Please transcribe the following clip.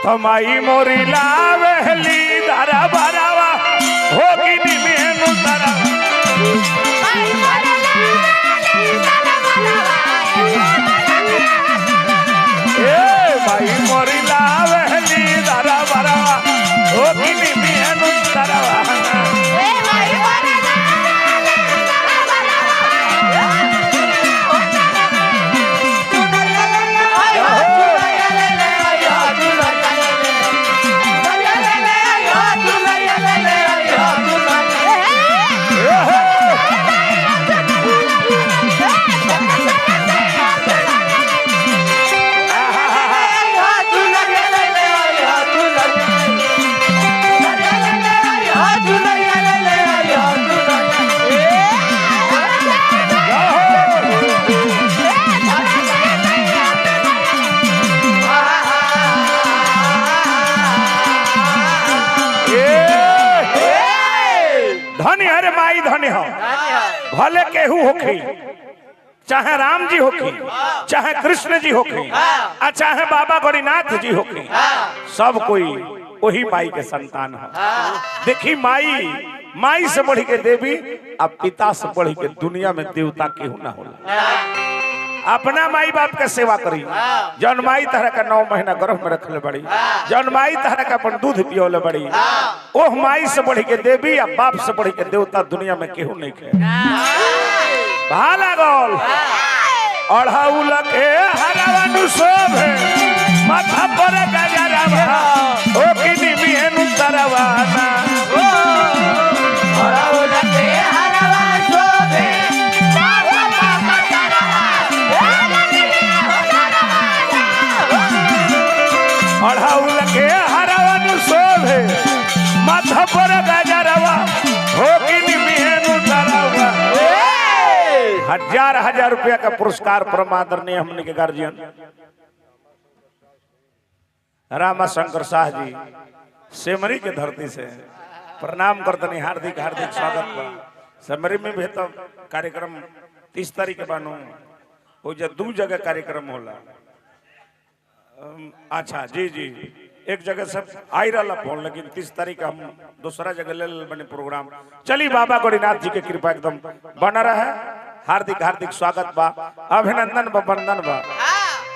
तो माई मोरी लावेली दारा बरावा होगी नी मेनू तारा माई मोरी लावेली दारा बरावा होगी नी मेनू तारा धनी हरे माई धनी हो भले केहू होखी चाहे राम जी होखी चाहे कृष्ण जी होखी चाहे बाबा गौरीनाथ जी होखी सब कोई वही माई के संतान है। देखी माई माई से बढ़ी के देवी अब पिता से बढ़ी के दुनिया में देवता केहू ना होला। अपना माई बाप के सेवा करी जौन माई तरह का 9 महीना गर्भ में रखले बड़ी जौन माई तरह का अपन दूध पियोले बड़ी ओह माई से बढ़ी के देवी या बाप से बढ़ी के देवता दुनिया में केहू नहीं खे। भाला गोल अढ़ाउल के हरावनु शोभे माथा पर गजरा ओ किनी मिहेनु तरवाना अढ़ाउल के हरावनु शोभे अढ़ाउल के हरावनु शोभे माथा पर गजरा ओ किनी मिहेनु तरवाना। 1000 रुपया का पुरस्कार परमादरणीय हमने के गार्जियन रामा शंकर शाह जी सेमरी के धरती से प्रणाम करतनी हार्दिक हार्दिक स्वागत बा। सेमरी में भी तो कार्यक्रम 30 तारीख के बानू वो जो 2 जगह कार्यक्रम होला। अच्छा जी जी एक जगह सब आई रहा फोन लेकिन 30 तारीख हम दूसरा जगह ले बने प्रोग्राम। चलिए बाबा गौरीनाथ जी के कृपा एकदम बना रहा है। हार्दिक हार्दिक स्वागत बा अभिनंदन बा वंदन बा।